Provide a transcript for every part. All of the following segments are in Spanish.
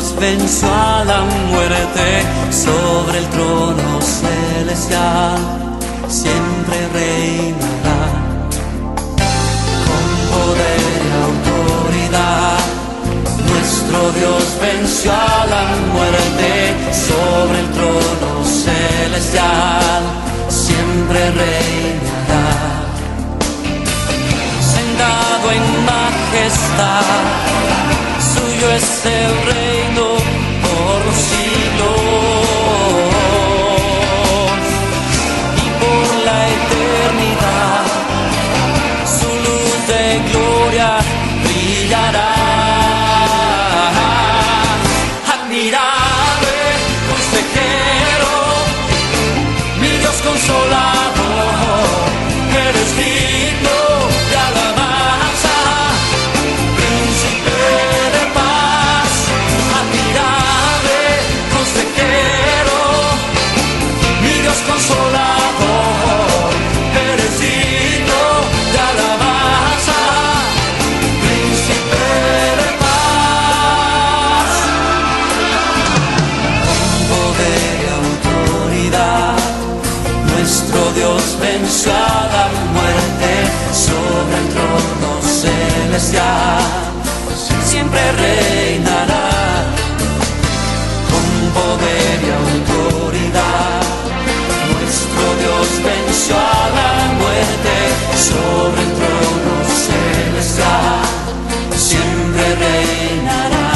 Dios venció a la muerte sobre el trono celestial, siempre reinará con poder y autoridad. Nuestro Dios venció a la muerte sobre el trono celestial, siempre reinará. Sentado en majestad, suyo es el reino por los siglos y por la eternidad. Su luz de gloria brillará. Admirable consejero, mi Dios consolador, eres digno de alabanza, príncipe de paz. Admirable consejero, mi Dios consolador, eres digno de alabanza, príncipe de paz. Con poder y autoridad, nuestro Dios venció a la muerte sobre el trono celestial, siempre reinará. Con poder y autoridad, nuestro Dios venció a la muerte sobre el trono celestial, siempre reinará.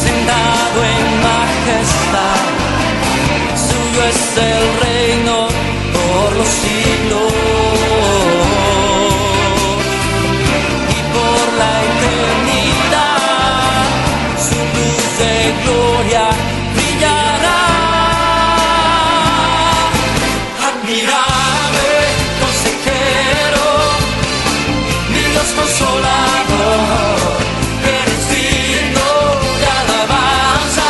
Sentado en majestad, suyo es el reino por los siglos y por la eternidad. Su luz de gloria brillará. Admirable consejero, mi Dios consolador, eres digno de alabanza,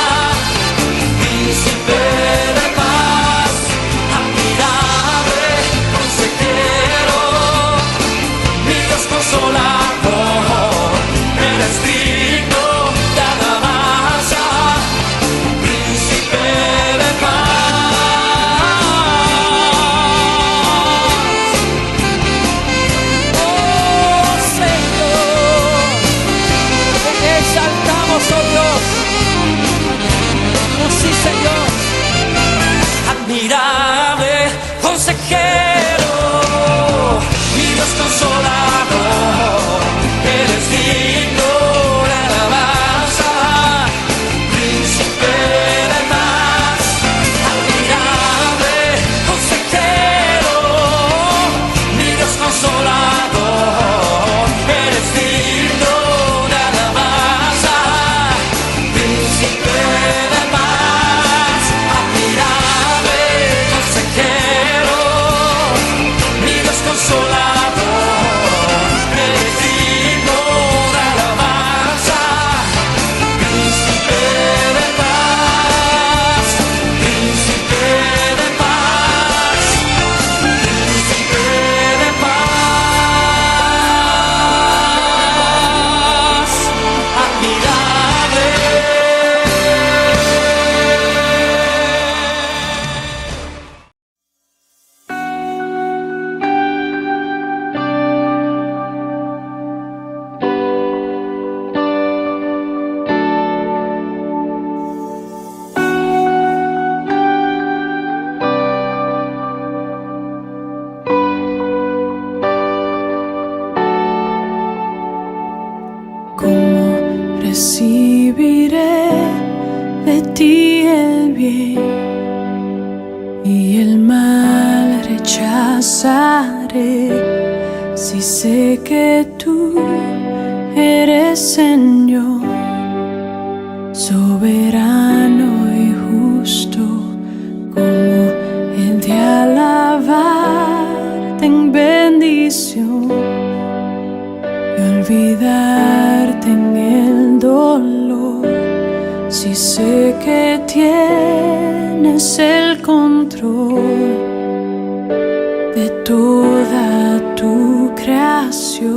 príncipe de paz. Admirable consejero, mi Dios consolador, eres digno de alabanza, príncipe de paz. Oh Señor, te exaltamos, oh Dios. Oh sí, Señor. Admirable consejero, mi Dios consolador, eres digno de alabanza, príncipe de paz. Admirable consejero, mi Dios consolador, eres digno de alabanza, príncipe de paz. Admirable consejero, mi Dios consolador, eres digno de alabanza, príncipe de paz, príncipe de paz, príncipe de paz. Admirable. ¿Cómo recibiré de ti el bien y el mal rechazaré? Si sé que tú eres Señor, soberano y justo, como el de alabarte en bendición y olvidarte en el dolor. Si sé que tienes el control de toda tu creación.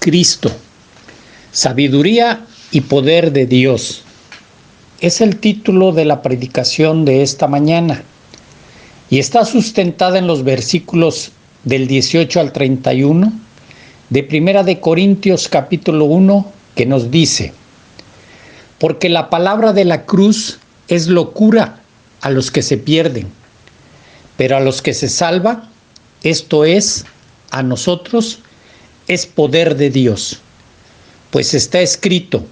Cristo, sabiduría y poder de Dios. Es el título de la predicación de esta mañana y está sustentada en los versículos del 18 al 31 de Primera de Corintios capítulo 1, que nos dice: porque la palabra de la cruz es locura a los que se pierden, pero a los que se salvan, esto es, a nosotros, es poder de Dios. Pues está escrito: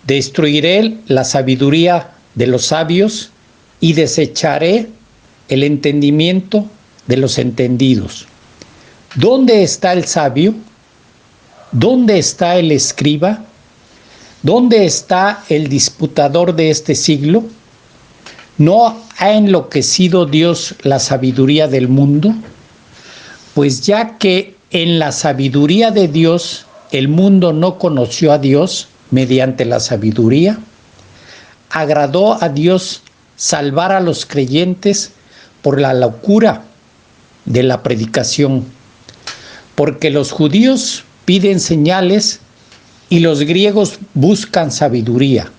destruiré la sabiduría de los sabios y desecharé el entendimiento de los entendidos. ¿Dónde está el sabio? ¿Dónde está el escriba? ¿Dónde está el disputador de este siglo? ¿No ha enloquecido Dios la sabiduría del mundo? Pues ya que en la sabiduría de Dios el mundo no conoció a Dios mediante la sabiduría, agradó a Dios salvar a los creyentes por la locura de la predicación, porque los judíos piden señales y los griegos buscan sabiduría,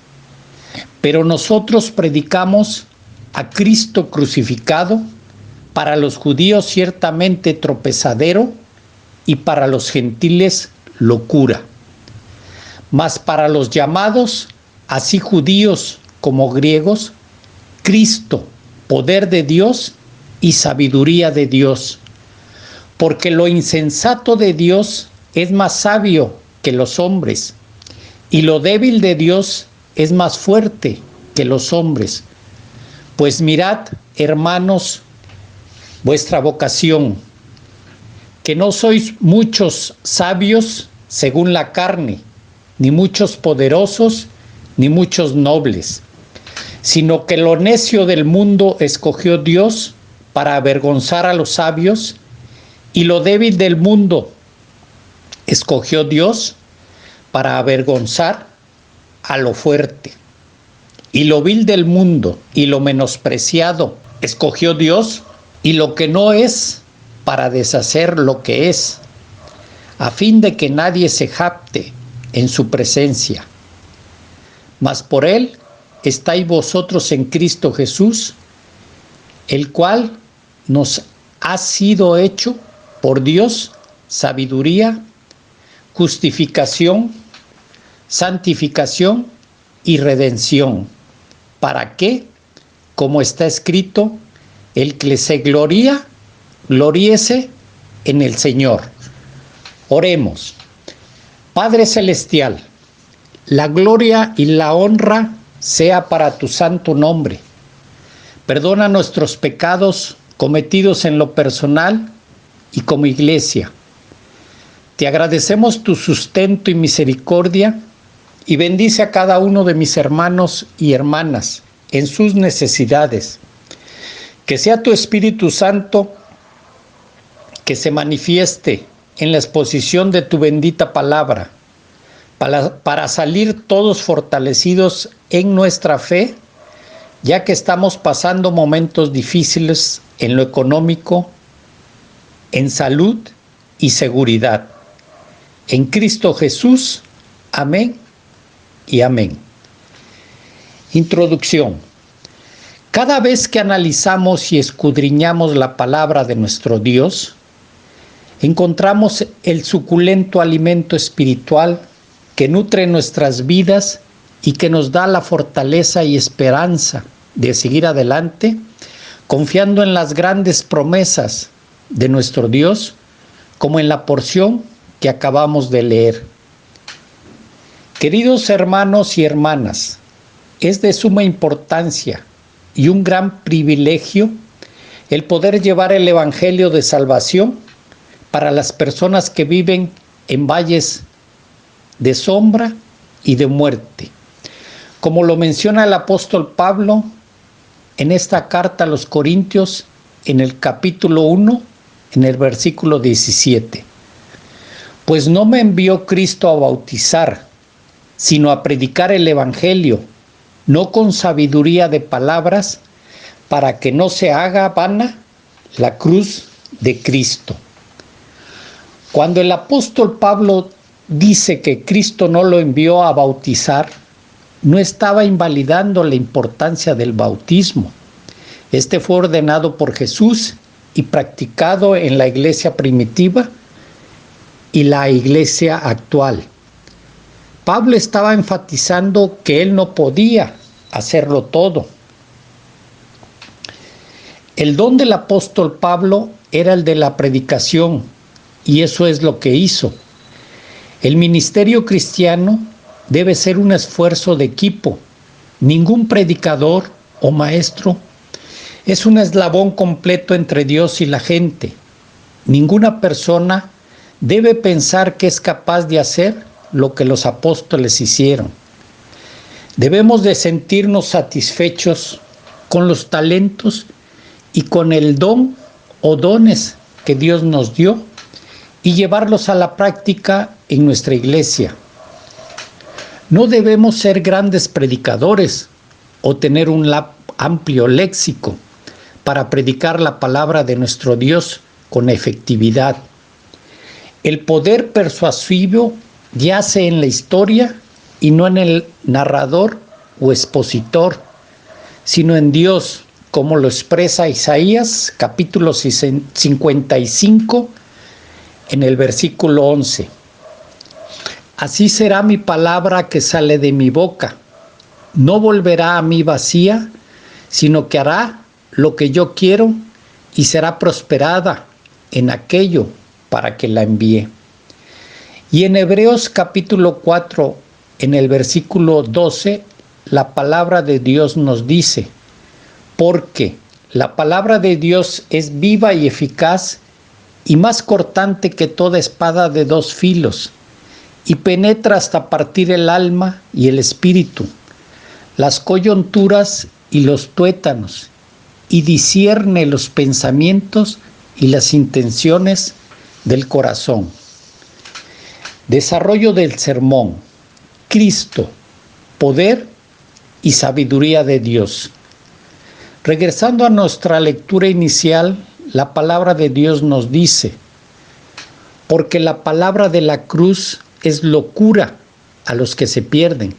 pero nosotros predicamos a Cristo crucificado, para los judíos ciertamente tropezadero y para los gentiles locura. Mas para los llamados, así judíos como griegos, Cristo, poder de Dios y sabiduría de Dios. Porque lo insensato de Dios es más sabio que los hombres, y lo débil de Dios es más fuerte que los hombres. Pues mirad, hermanos, vuestra vocación, que no sois muchos sabios según la carne, ni muchos poderosos, ni muchos nobles, sino que lo necio del mundo escogió Dios para avergonzar a los sabios, y lo débil del mundo escogió Dios para avergonzar a lo fuerte. Y lo vil del mundo y lo menospreciado escogió Dios, y lo que no es, para deshacer lo que es, a fin de que nadie se jacte en su presencia. Mas por él estáis vosotros en Cristo Jesús, el cual nos ha sido hecho por Dios sabiduría, justificación, santificación y redención, para que, como está escrito, el que se gloría, gloríese en el Señor. Oremos. Padre celestial, la gloria y la honra sea para tu santo nombre. Perdona nuestros pecados cometidos en lo personal y como iglesia. Te agradecemos tu sustento y misericordia, y bendice a cada uno de mis hermanos y hermanas en sus necesidades. Que sea tu Espíritu Santo que se manifieste en la exposición de tu bendita palabra, para salir todos fortalecidos en nuestra fe, ya que estamos pasando momentos difíciles en lo económico, en salud y seguridad. En Cristo Jesús, amén y amén. Introducción. Cada vez que analizamos y escudriñamos la palabra de nuestro Dios, encontramos el suculento alimento espiritual que nutre nuestras vidas y que nos da la fortaleza y esperanza de seguir adelante, confiando en las grandes promesas de nuestro Dios, como en la porción que acabamos de leer. Queridos hermanos y hermanas, es de suma importancia y un gran privilegio el poder llevar el Evangelio de salvación para las personas que viven en valles de sombra y de muerte, como lo menciona el apóstol Pablo en esta carta a los Corintios, en el capítulo 1, en el versículo 17. Pues no me envió Cristo a bautizar, sino a predicar el Evangelio, no con sabiduría de palabras, para que no se haga vana la cruz de Cristo. Cuando el apóstol Pablo dice que Cristo no lo envió a bautizar, no estaba invalidando la importancia del bautismo. Este fue ordenado por Jesús y practicado en la iglesia primitiva y la iglesia actual. Pablo estaba enfatizando que él no podía hacerlo todo. El don del apóstol Pablo era el de la predicación, y eso es lo que hizo. El ministerio cristiano debe ser un esfuerzo de equipo. Ningún predicador o maestro es un eslabón completo entre Dios y la gente. Ninguna persona debe pensar que es capaz de hacer lo que los apóstoles hicieron. Debemos de sentirnos satisfechos con los talentos y con el don o dones que Dios nos dio y llevarlos a la práctica en nuestra iglesia. No debemos ser grandes predicadores o tener un amplio léxico para predicar la palabra de nuestro Dios con efectividad. El poder persuasivo yace en la historia y no en el narrador o expositor, sino en Dios, como lo expresa Isaías, capítulo 55, en el versículo 11. Así será mi palabra que sale de mi boca. No volverá a mí vacía, sino que hará lo que yo quiero y será prosperada en aquello para que la envíe. Y en Hebreos capítulo 4, en el versículo 12, la palabra de Dios nos dice: porque la palabra de Dios es viva y eficaz y más cortante que toda espada de dos filos, y penetra hasta partir el alma y el espíritu, las coyunturas y los tuétanos, y discierne los pensamientos y las intenciones del corazón. Desarrollo del sermón: Cristo, poder y sabiduría de Dios. Regresando a nuestra lectura inicial, la palabra de Dios nos dice: porque la palabra de la cruz es locura a los que se pierden,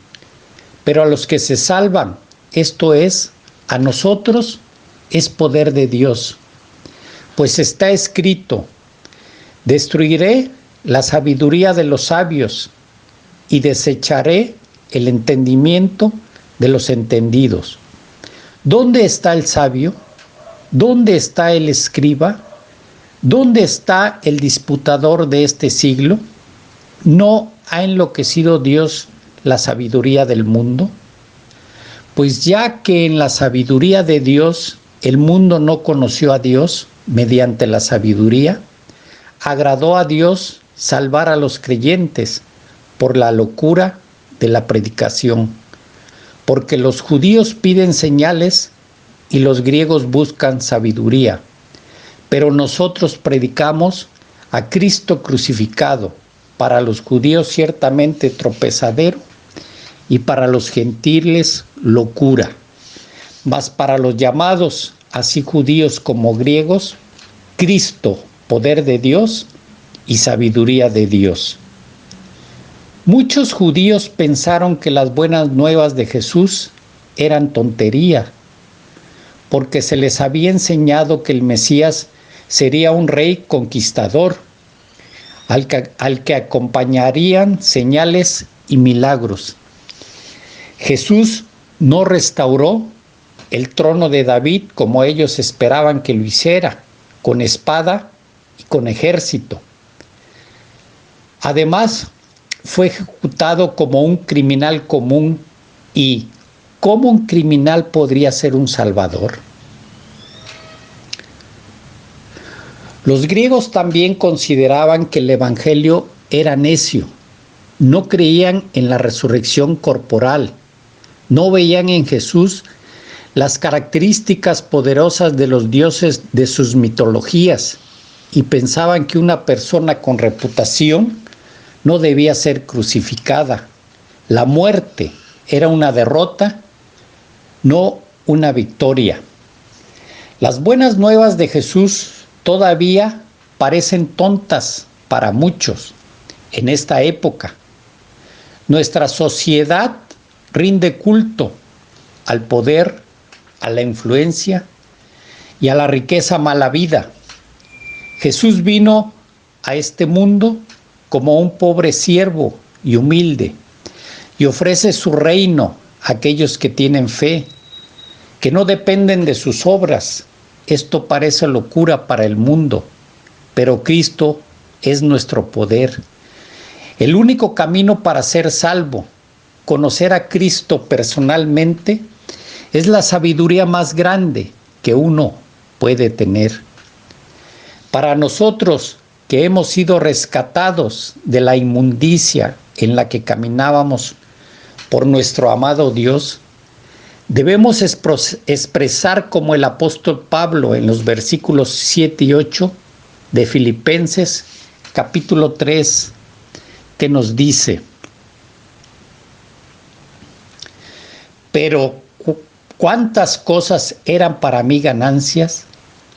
pero a los que se salvan, esto es, a nosotros, es poder de Dios. Pues está escrito: destruiré la sabiduría de los sabios y desecharé el entendimiento de los entendidos. ¿Dónde está el sabio? ¿Dónde está el escriba? ¿Dónde está el disputador de este siglo? ¿No ha enloquecido Dios la sabiduría del mundo? Pues ya que en la sabiduría de Dios el mundo no conoció a Dios mediante la sabiduría, agradó a Dios salvar a los creyentes por la locura de la predicación. Porque los judíos piden señales y los griegos buscan sabiduría, pero nosotros predicamos a Cristo crucificado, para los judíos ciertamente tropezadero y para los gentiles locura, mas para los llamados, así judíos como griegos, Cristo, poder de Dios y sabiduría de Dios. Muchos judíos pensaron que las buenas nuevas de Jesús eran tontería, porque se les había enseñado que el Mesías sería un rey conquistador, al que acompañarían señales y milagros. Jesús no restauró el trono de David como ellos esperaban que lo hiciera, con espada y con ejército. Además, fue ejecutado como un criminal común. ¿Y cómo un criminal podría ser un salvador? Los griegos también consideraban que el evangelio era necio. No creían en la resurrección corporal. No veían en Jesús las características poderosas de los dioses de sus mitologías y pensaban que una persona con reputación no debía ser crucificada. La muerte era una derrota, no una victoria. Las buenas nuevas de Jesús todavía parecen tontas para muchos. en esta época. Nuestra sociedad rinde culto al poder, a la influencia y a la riqueza mala vida. Jesús vino a este mundo como un pobre siervo y humilde y ofrece su reino a aquellos que tienen fe, que no dependen de sus obras. Esto parece locura para el mundo, pero Cristo es nuestro poder. El único camino para ser salvo, conocer a Cristo personalmente, es la sabiduría más grande que uno puede tener. Para nosotros que hemos sido rescatados de la inmundicia en la que caminábamos por nuestro amado Dios, debemos expresar como el apóstol Pablo en los versículos 7 y 8 de Filipenses capítulo 3, que nos dice: pero cuántas cosas eran para mí ganancias,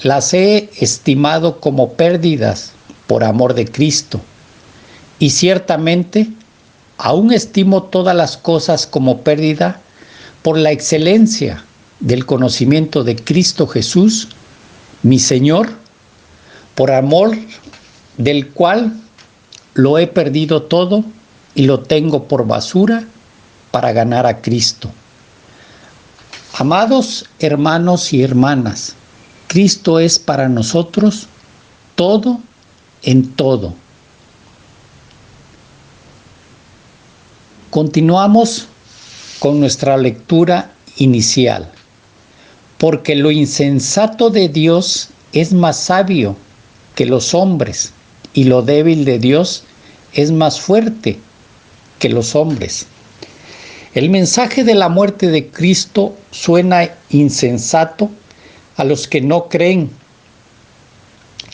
las he estimado como pérdidas por amor de Cristo. Y ciertamente, aún estimo todas las cosas como pérdida por la excelencia del conocimiento de Cristo Jesús, mi Señor, por amor del cual lo he perdido todo y lo tengo por basura para ganar a Cristo. Amados hermanos y hermanas, Cristo es para nosotros todo en todo. Continuamos con nuestra lectura inicial. Porque lo insensato de Dios es más sabio que los hombres, y lo débil de Dios es más fuerte que los hombres. El mensaje de la muerte de Cristo suena insensato a los que no creen.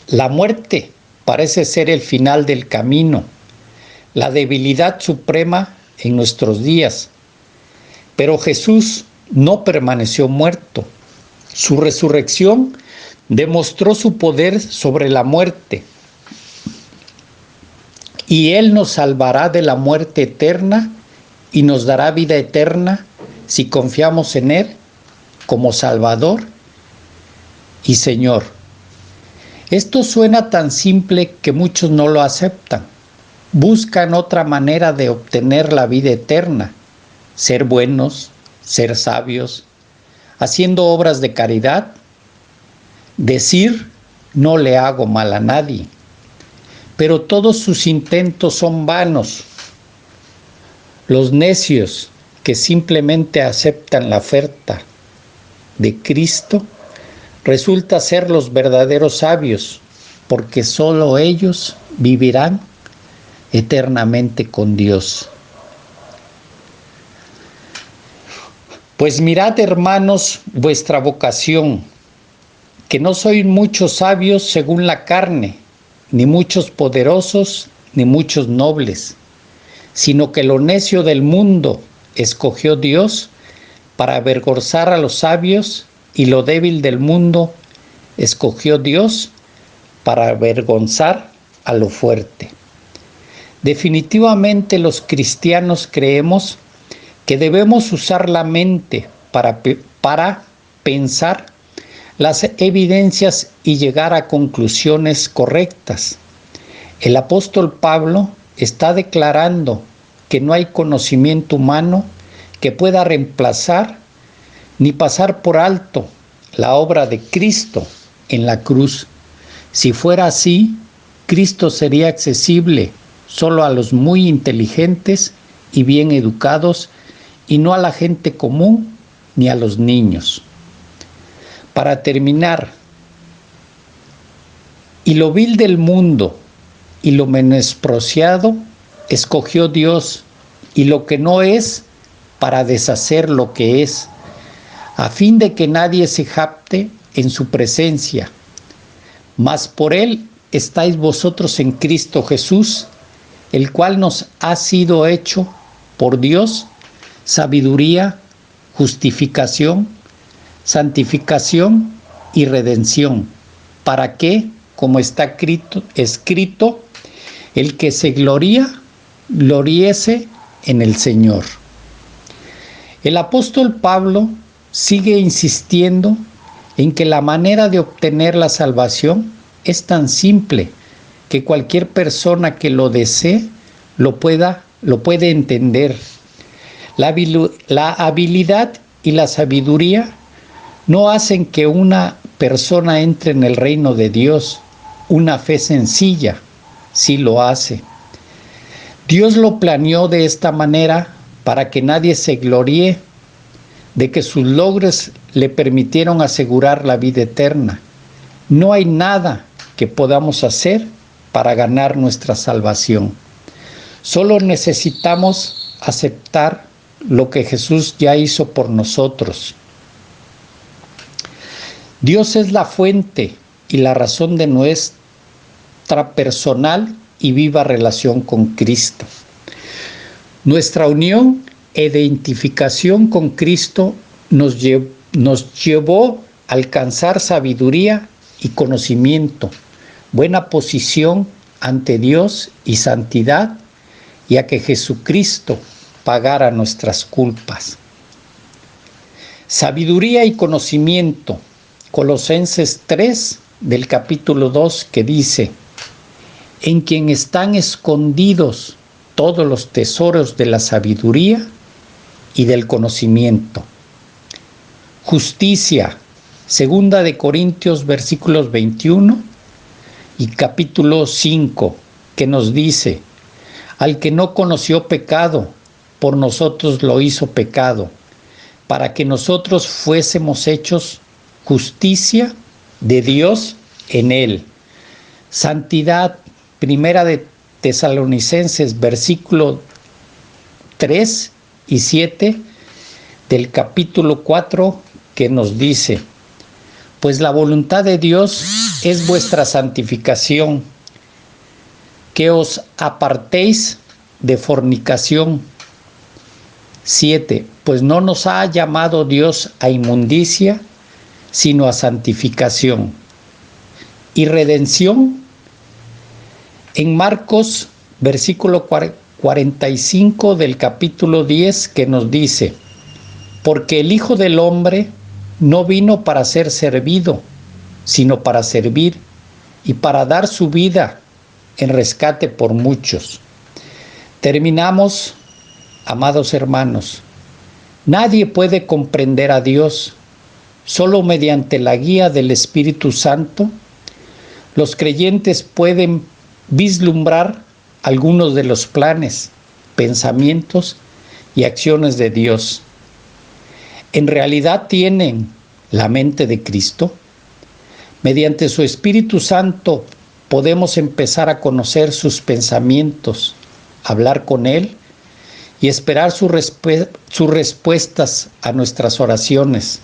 La muerte parece ser el final del camino, la debilidad suprema en nuestros días. Pero Jesús no permaneció muerto. Su resurrección demostró su poder sobre la muerte. Y Él nos salvará de la muerte eterna y nos dará vida eterna si confiamos en Él como Salvador y Señor. Esto suena tan simple que muchos no lo aceptan. Buscan otra manera de obtener la vida eterna, ser buenos, ser sabios, haciendo obras de caridad, decir no le hago mal a nadie. Pero todos sus intentos son vanos. Los necios que simplemente aceptan la oferta de Cristo resulta ser los verdaderos sabios, porque solo ellos vivirán eternamente con Dios. Pues mirad, hermanos, vuestra vocación, que no sois muchos sabios según la carne, ni muchos poderosos, ni muchos nobles, sino que lo necio del mundo escogió Dios para avergonzar a los sabios, y lo débil del mundo escogió Dios para avergonzar a lo fuerte. Definitivamente los cristianos creemos que debemos usar la mente para pensar las evidencias y llegar a conclusiones correctas. El apóstol Pablo está declarando que no hay conocimiento humano que pueda reemplazar ni pasar por alto la obra de Cristo en la cruz. Si fuera así, Cristo sería accesible solo a los muy inteligentes y bien educados, y no a la gente común ni a los niños. Para terminar, y lo vil del mundo y lo menospreciado escogió Dios, y lo que no es, para deshacer lo que es, a fin de que nadie se jacte en su presencia. Mas por Él estáis vosotros en Cristo Jesús, el cual nos ha sido hecho por Dios sabiduría, justificación, santificación y redención, para que, como está escrito, El que se gloría, gloríese en el Señor. El apóstol Pablo sigue insistiendo en que la manera de obtener la salvación es tan simple que cualquier persona que lo desee lo puede entender. La habilidad y la sabiduría no hacen que una persona entre en el reino de Dios. Una fe sencilla sí lo hace. Dios lo planeó de esta manera para que nadie se gloríe de que sus logros le permitieron asegurar la vida eterna. No hay nada que podamos hacer para ganar nuestra salvación. Solo necesitamos aceptar lo que Jesús ya hizo por nosotros. Dios es la fuente y la razón de nuestra personal y viva relación con Cristo. Nuestra unión e identificación con Cristo nos llevó a alcanzar sabiduría y conocimiento, buena posición ante Dios y santidad, y a que Jesucristo pagara nuestras culpas. Sabiduría y conocimiento. Colosenses 3 del capítulo 2 que dice: en quien están escondidos todos los tesoros de la sabiduría y del conocimiento. Justicia. Segunda de Corintios versículos 21 y capítulo 5 que nos dice: al que no conoció pecado, por nosotros lo hizo pecado, para que nosotros fuésemos hechos justicia de Dios en él. Santidad. Primera de Tesalonicenses versículo 3 y 7 del capítulo 4 que nos dice: pues la voluntad de Dios es vuestra santificación, que os apartéis de fornicación. 7. Pues no nos ha llamado Dios a inmundicia, sino a santificación y redención. En Marcos, versículo 45 del capítulo 10, que nos dice: porque el Hijo del Hombre no vino para ser servido, sino para servir y para dar su vida en rescate por muchos. Terminamos, amados hermanos. Nadie puede comprender a Dios. Solo mediante la guía del Espíritu Santo, los creyentes pueden vislumbrar algunos de los planes, pensamientos y acciones de Dios. ¿En realidad tienen la mente de Cristo? Mediante su Espíritu Santo podemos empezar a conocer sus pensamientos, hablar con Él y esperar sus respuestas a nuestras oraciones.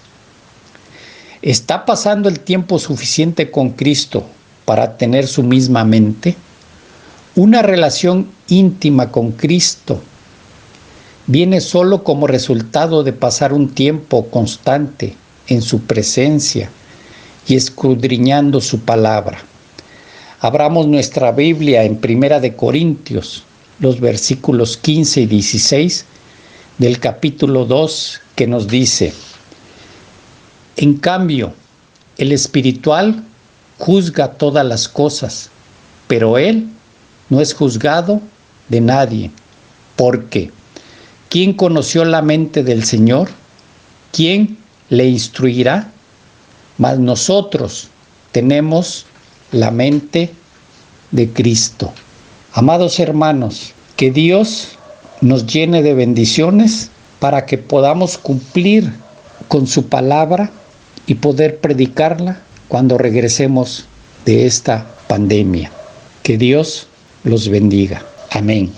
¿Está pasando el tiempo suficiente con Cristo para tener su misma mente? Una relación íntima con Cristo viene solo como resultado de pasar un tiempo constante en su presencia y escudriñando su palabra. Abramos nuestra Biblia en Primera de Corintios, los versículos 15 y 16 del capítulo 2, que nos dice: en cambio, el espiritual juzga todas las cosas, pero él no es juzgado de nadie, porque ¿quién conoció la mente del Señor? ¿Quién le instruirá? Mas nosotros tenemos la mente de Cristo. Amados hermanos, que Dios nos llene de bendiciones para que podamos cumplir con su palabra y poder predicarla cuando regresemos de esta pandemia. Que Dios los bendiga. Amén.